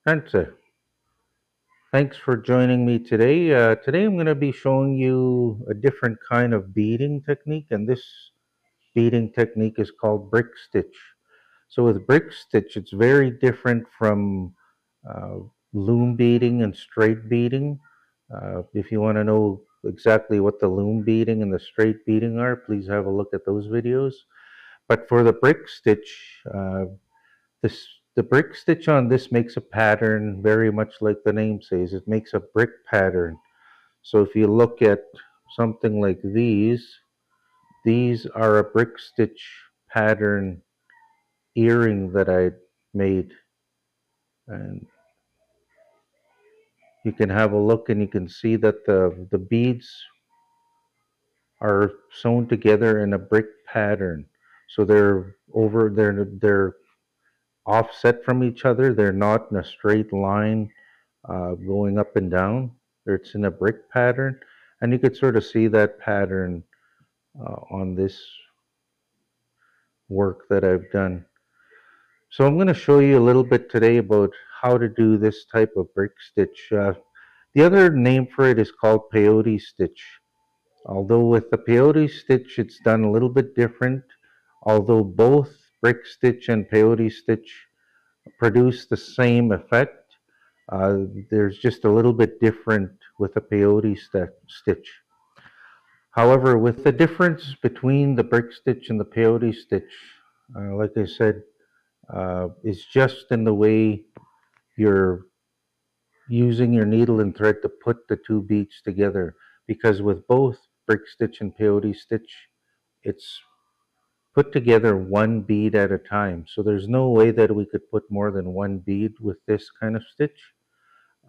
Thanks, thanks for joining me today. Today I'm going to be showing you a different kind of beading technique, and this beading technique is called brick stitch. So with brick stitch, it's very different from uh, loom beading and straight beading. If you want to know exactly what the loom beading and the straight beading are, please have a look at those videos. But for the brick stitch, this the brick stitch on this makes a pattern very much like the name says. It makes a brick pattern. So if you look at something like these are a brick stitch pattern earring that I made. And you can have a look and you can see that the beads are sewn together in a brick pattern. So they're offset from each other. They're not in a straight line going up and down. It's in a brick pattern, and you could sort of see that pattern on this work that I've done. So I'm going to show you a little bit today about how to do this type of brick stitch. The other name for it is called peyote stitch. Although with the peyote stitch, it's done a little bit different. Although both brick stitch and peyote stitch produce the same effect, there's just a little bit different with the peyote stitch. However, with the difference between the brick stitch and the peyote stitch, like I said, is just in the way you're using your needle and thread to put the two beads together. Because with both brick stitch and peyote stitch, it's put together one bead at a time. So there's no way that we could put more than one bead with this kind of stitch,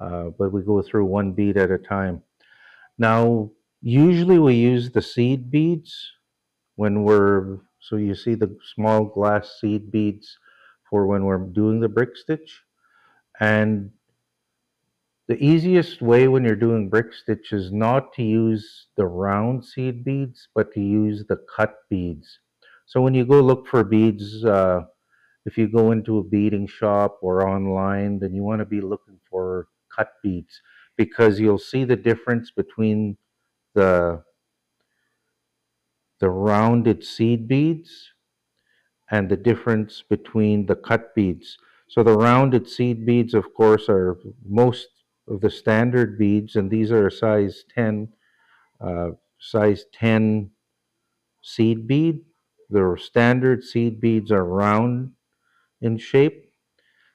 but we go through one bead at a time. Now, usually we use the seed beads so you see the small glass seed beads for when we're doing the brick stitch. And the easiest way when you're doing brick stitch is not to use the round seed beads, but to use the cut beads. So when you go look for beads, if you go into a beading shop or online, then you want to be looking for cut beads because you'll see the difference between the the rounded seed beads and the difference between the cut beads. So the rounded seed beads, of course, are most of the standard beads, and these are a uh, size 10 seed bead. The standard seed beads are round in shape.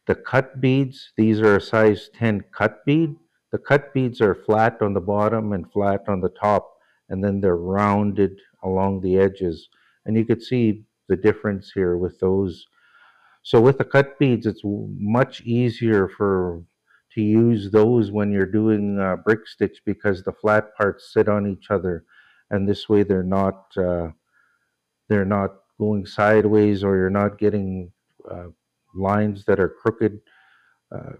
The cut beads, these are a size 10 cut bead. The cut beads are flat on the bottom and flat on the top, and then they're rounded along the edges. And you could see the difference here with those. So with the cut beads, it's much easier for to use those when you're doing brick stitch because the flat parts sit on each other, and this way they're not going sideways or you're not getting uh, lines that are crooked uh,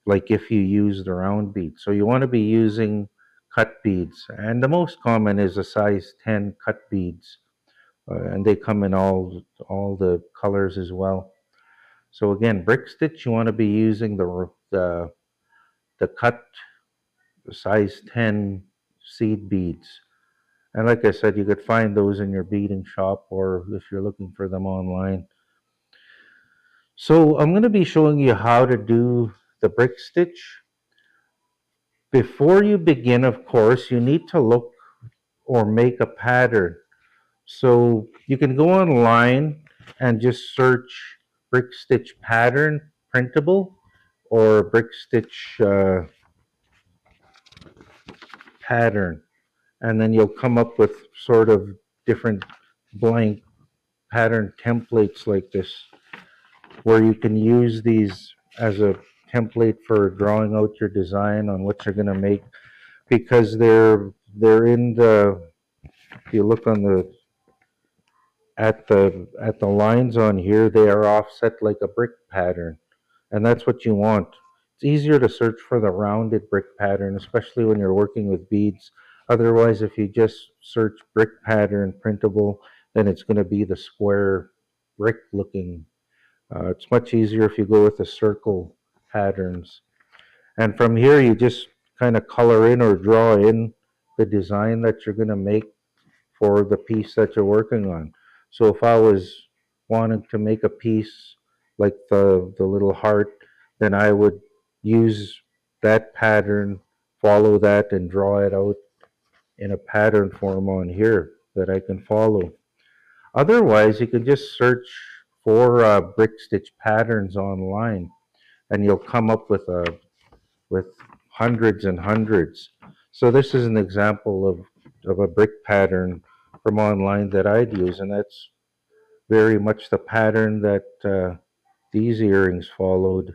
like if you use the round beads. So you want to be using cut beads, and the most common is a size 10 cut beads, and they come in all the colors as well. So again, brick stitch, you want to be using the cut size 10 seed beads. And like I said, you could find those in your beading shop or if you're looking for them online. So I'm going to be showing you how to do the brick stitch. Before you begin, of course, you need to look or make a pattern. So you can go online and just search brick stitch pattern printable or brick stitch pattern, and then you'll come up with sort of different blank pattern templates like this, where you can use these as a template for drawing out your design on what you're going to make because they're in the if you look on the at the lines on here, they are offset like a brick pattern, and that's what you want. It's easier to search for the rounded brick pattern, especially when you're working with beads. Otherwise, if you just search brick pattern printable, then it's going to be the square brick looking. It's much easier if you go with a circle patterns. And from here, you just kind of color in or draw in the design that you're going to make for the piece that you're working on. So if I was wanting to make a piece like the little heart, then I would use that pattern, follow that, and draw it out in a pattern form on here that I can follow. Otherwise, you can just search for Brickstitch patterns online, and you'll come up with hundreds and hundreds. So this is an example of a brick pattern from online that I'd use, and that's very much the pattern that these earrings followed.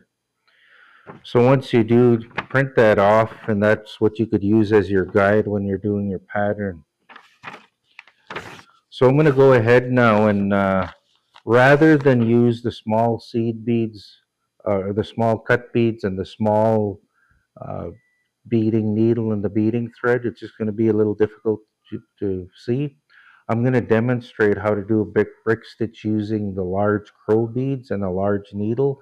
So once you do, print that off, and that's what you could use as your guide when you're doing your pattern. So I'm going to go ahead now and rather than use the small seed beads, or the small cut beads and the small uh, beading needle and the beading thread, it's just going to be a little difficult to see. I'm going to demonstrate how to do a brick stitch using the large crow beads and a large needle,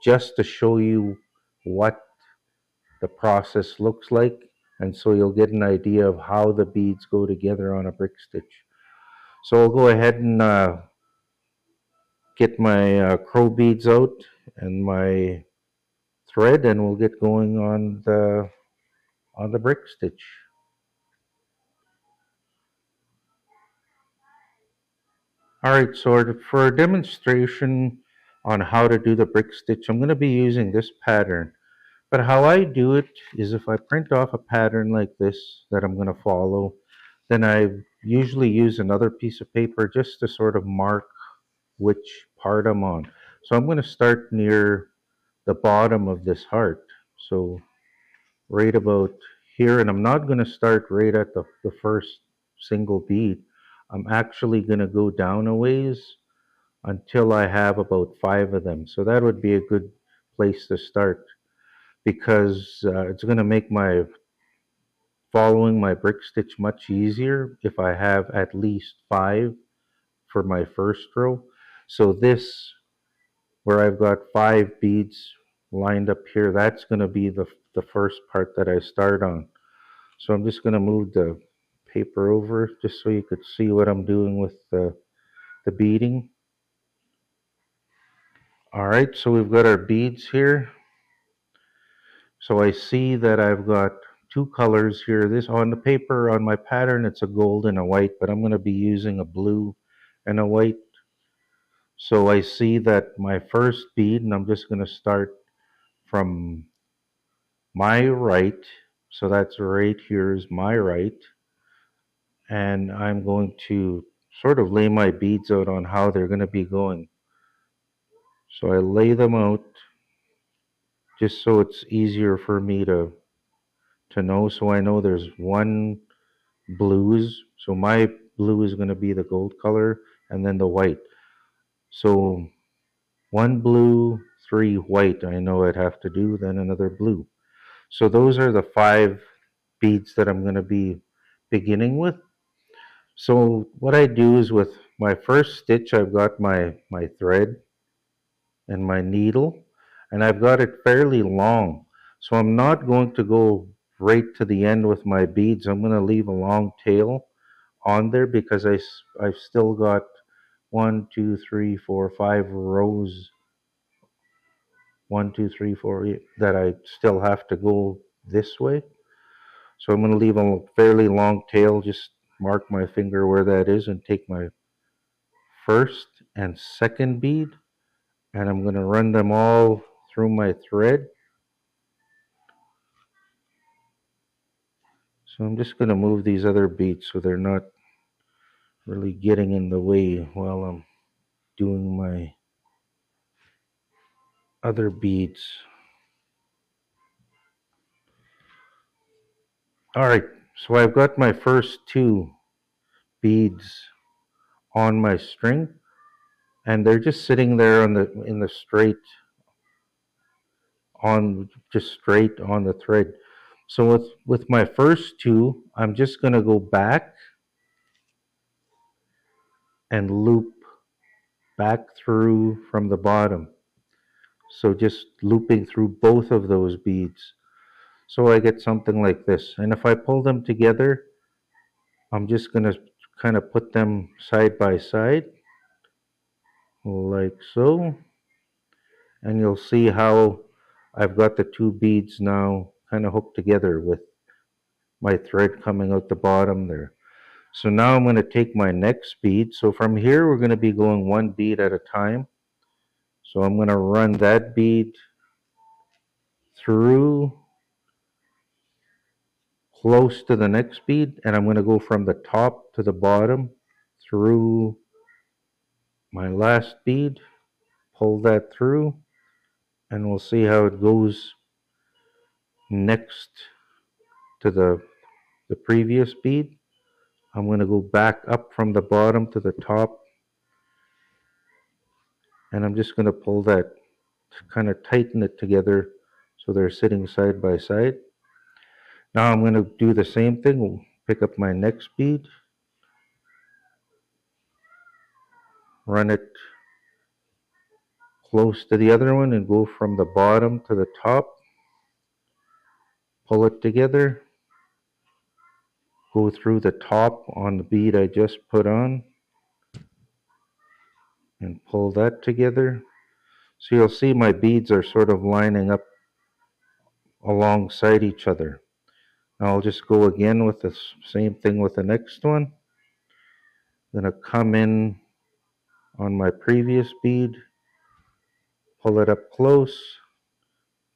just to show you what the process looks like, and so you'll get an idea of how the beads go together on a brick stitch. So I'll go ahead and get my crow beads out and my thread, and we'll get going on the brick stitch. All right, so for a demonstration on how to do the brick stitch, I'm going to be using this pattern. But how I do it is if I print off a pattern like this that I'm going to follow, then I usually use another piece of paper just to sort of mark which part I'm on. So I'm going to start near the bottom of this heart. So right about here, and I'm not going to start right at the first single bead. I'm actually going to go down a ways until I have about five of them. So that would be a good place to start, because it's going to make my following my brick stitch much easier if I have at least five for my first row. So this, where I've got five beads lined up here, that's going to be the first part that I start on. So I'm just going to move the paper over just so you could see what I'm doing with the beading. All right, so we've got our beads here. So I see that I've got two colors here. This on the paper, on my pattern, it's a gold and a white, but I'm going to be using a blue and a white. So I see that my first bead, and I'm just going to start from my right. So that's right here is my right. And I'm going to sort of lay my beads out on how they're going to be going. So I lay them out just so it's easier for me to know. So I know there's one blues. So my blue is going to be the gold color, and then the white. So one blue, three white, I know I'd have to do, then another blue. So those are the five beads that I'm going to be beginning with. So what I do is with my first stitch, I've got my thread and my needle, and I've got it fairly long. So I'm not going to go right to the end with my beads. I'm going to leave a long tail on there because I've still got one, two, three, four, five rows. One, two, three, four, that I still have to go this way. So I'm going to leave a fairly long tail. Just mark my finger where that is and take my first and second bead, and I'm going to run them all through my thread. So I'm just going to move these other beads so they're not really getting in the way while I'm doing my other beads. All right, so I've got my first two beads on my string, and they're just sitting there on the in the straight on just straight on the thread. So with my first two, I'm just going to go back and loop back through from the bottom. So just looping through both of those beads. So I get something like this. And if I pull them together, I'm just going to kind of put them side by side like so. And you'll see how I've got the two beads now kind of hooked together with my thread coming out the bottom there. So now I'm going to take my next bead. So from here, we're going to be going one bead at a time. So I'm going to run that bead through close to the next bead, and I'm going to go from the top to the bottom through my last bead, pull that through, and we'll see how it goes next to the previous bead. I'm going to go back up from the bottom to the top, and I'm just going to pull that, kind of tighten it together so they're sitting side by side. Now I'm going to do the same thing. We'll pick up my next bead, run it close to the other one, and go from the bottom to the top, pull it together, go through the top on the bead I just put on, and pull that together. So you'll see my beads are sort of lining up alongside each other. Now I'll just go again with the same thing with the next one. I'm going to come in on my previous bead, pull it up close,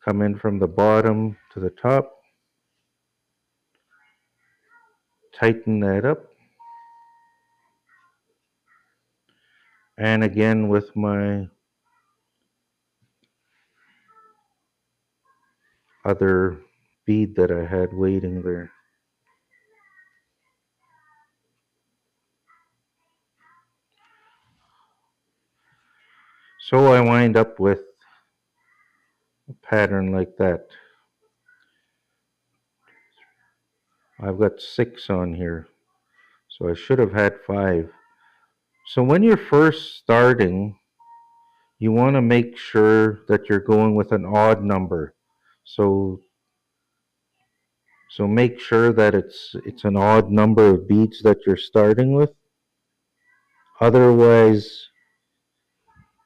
come in from the bottom to the top, tighten that up, and again with my other bead that I had waiting there. So I wind up with a pattern like that. I've got 6 on here, so I should have had 5. So when you're first starting, you want to make sure that you're going with an odd number. So make sure that it's an odd number of beads that you're starting with. Otherwise,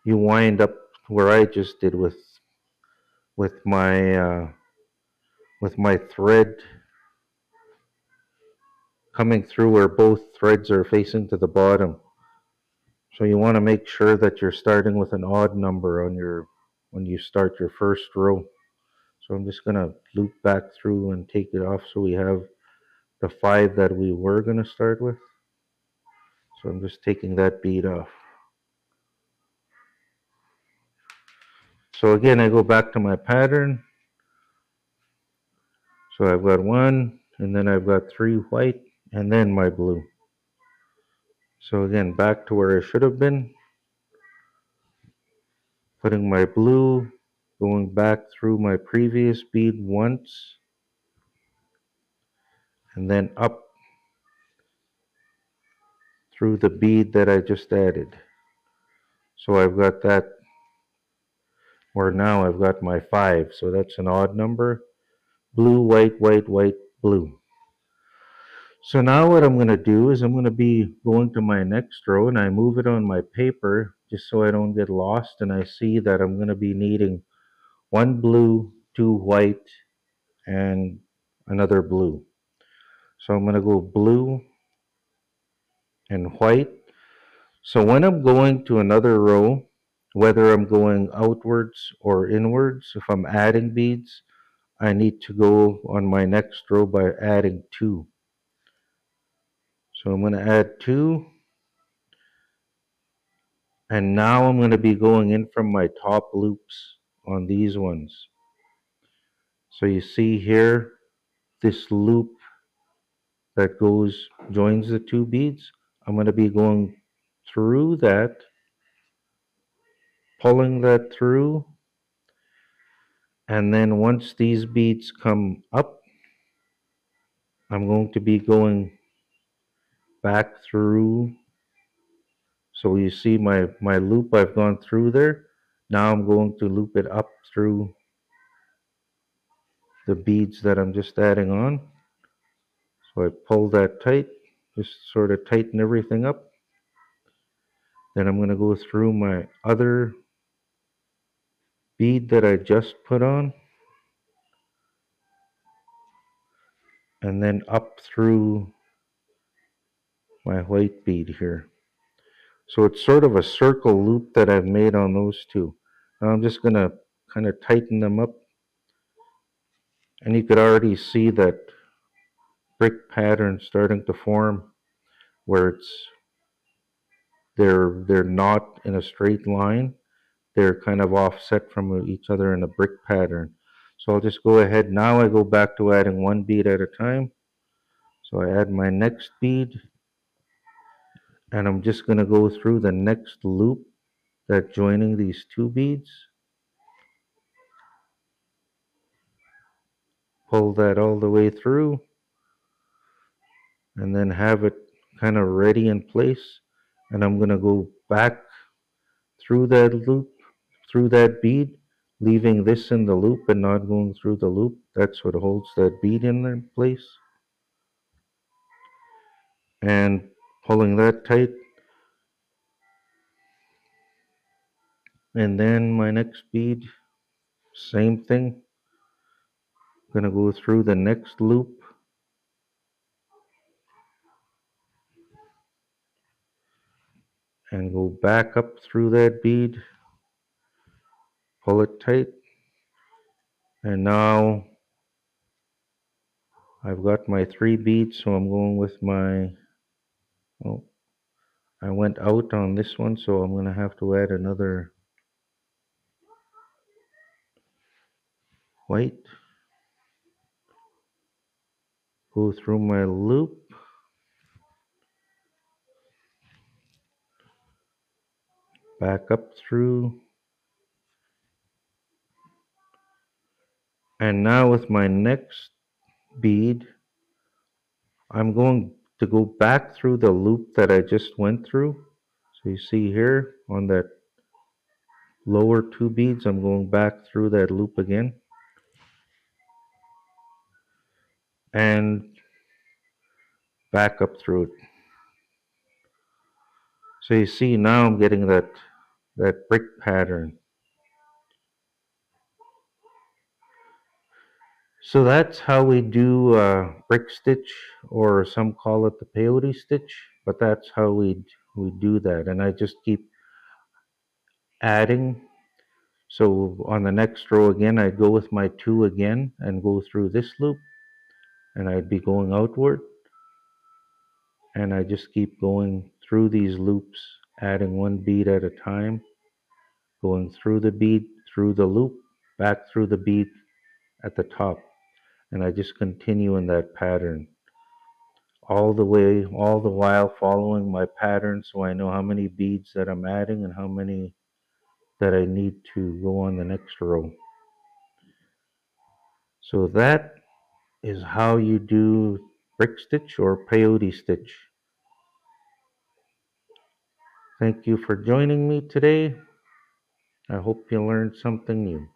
you wind up where I just did with my thread coming through where both threads are facing to the bottom. So you want to make sure that you're starting with an odd number on your when you start your first row. So I'm just going to loop back through and take it off so we have the 5 that we were going to start with. So I'm just taking that bead off. So again, I go back to my pattern. So I've got 1, and then I've got 3 white, and then my blue. So again, back to where I should have been. Putting my blue, going back through my previous bead once, and then up through the bead that I just added. So I've got that where now I've got my 5. So that's an odd number. Blue, white, white, white, blue. So now what I'm going to do is I'm going to be going to my next row, and I move it on my paper just so I don't get lost, and I see that I'm going to be needing 1 blue, 2 white, and another blue. So I'm going to go blue and white. So when I'm going to another row, whether I'm going outwards or inwards, if I'm adding beads, I need to go on my next row by adding 2. So I'm going to add 2, and now I'm going to be going in from my top loops on these ones. So you see here, this loop that joins the 2 beads, I'm going to be going through that, pulling that through, and then once these beads come up, I'm going to be going back through. So you see my loop, I've gone through there. Now I'm going to loop it up through the beads that I'm just adding on. So I pull that tight, just sort of tighten everything up. Then I'm going to go through my other bead that I just put on, and then up through my white bead here. So it's sort of a circle loop that I've made on those two. Now I'm just going to kind of tighten them up, and you could already see that brick pattern starting to form where they're not in a straight line. They're kind of offset from each other in a brick pattern. So I'll just go ahead. Now I go back to adding one bead at a time. So I add my next bead, and I'm just going to go through the next loop that's joining these two beads. Pull that all the way through, and then have it kind of ready in place. And I'm going to go back through that loop, through that bead, leaving this in the loop and not going through the loop. That's what holds that bead in their place. And pulling that tight. And then my next bead, same thing. Gonna go through the next loop and go back up through that bead, pull it tight, and now I've got my three beads, so I'm going with my, oh, I went out on this one, so I'm gonna have to add another white, go through my loop, back up through, and now with my next bead, I'm going to go back through the loop that I just went through. So you see here on that lower two beads, I'm going back through that loop again and back up through it. So you see now I'm getting that brick pattern. So that's how we do brick stitch, or some call it the peyote stitch, but that's how we do that. And I just keep adding. So on the next row again, I'd go with my two again and go through this loop, and I'd be going outward. And I just keep going through these loops, adding one bead at a time, going through the bead, through the loop, back through the bead at the top. And I just continue in that pattern all the way, all the while following my pattern, so I know how many beads that I'm adding and how many that I need to go on the next row. So that is how you do brick stitch or peyote stitch. Thank you for joining me today. I hope you learned something new.